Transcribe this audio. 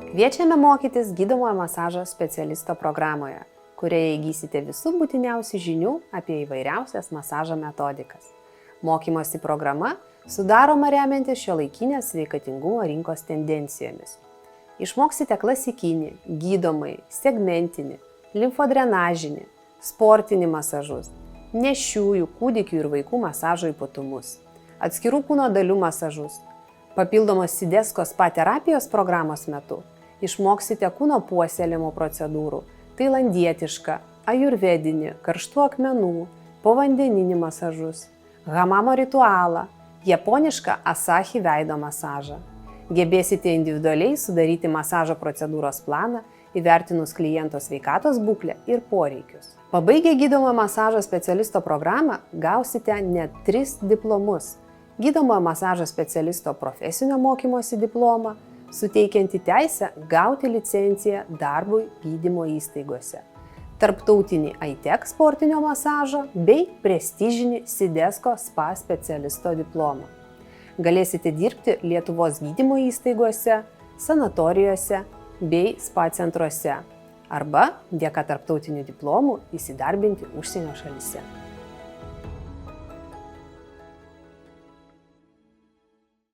Kviečiame mokytis gydomojo masažo specialisto programoje, kurioje įgysite visų būtiniausių žinių apie įvairiausias masažo metodikas. Mokymosi programa sudaroma remiantis šiuolaikinės sveikatingumo rinkos tendencijomis. Išmoksite klasikinį, gydomąjį, segmentinį, limfodrenažinį, sportinį masažus, nėščiųjų, kūdikių ir vaikų masažo ypatumus, atskirų kūno dalių masažus. Papildomos Sidesko spa terapijos programos metu išmoksite kūno puoselėjimo procedūrų, tailandietišką, ajurvedinį, karštų akmenų, povandeninį masažus, hamamo ritualą, japonišką asahi veido masažą. Gebėsite individualiai sudaryti masažo procedūros planą, įvertinus kliento sveikatos būklę ir poreikius. Pabaigę gydomojo masažo specialisto programą gausite net 3 diplomus. Gydomojo masažo specialisto profesinio mokymosi diplomą, suteikianti teisę gauti licenciją darbui gydymo įstaigose, tarptautinį ITEC sportinio masažo bei prestižinį Sidesko spa specialisto diplomą. Galėsite dirbti Lietuvos gydymo įstaigose, sanatorijose bei spa centruose arba dėka tarptautinių diplomų įsidarbinti užsienio šalyse.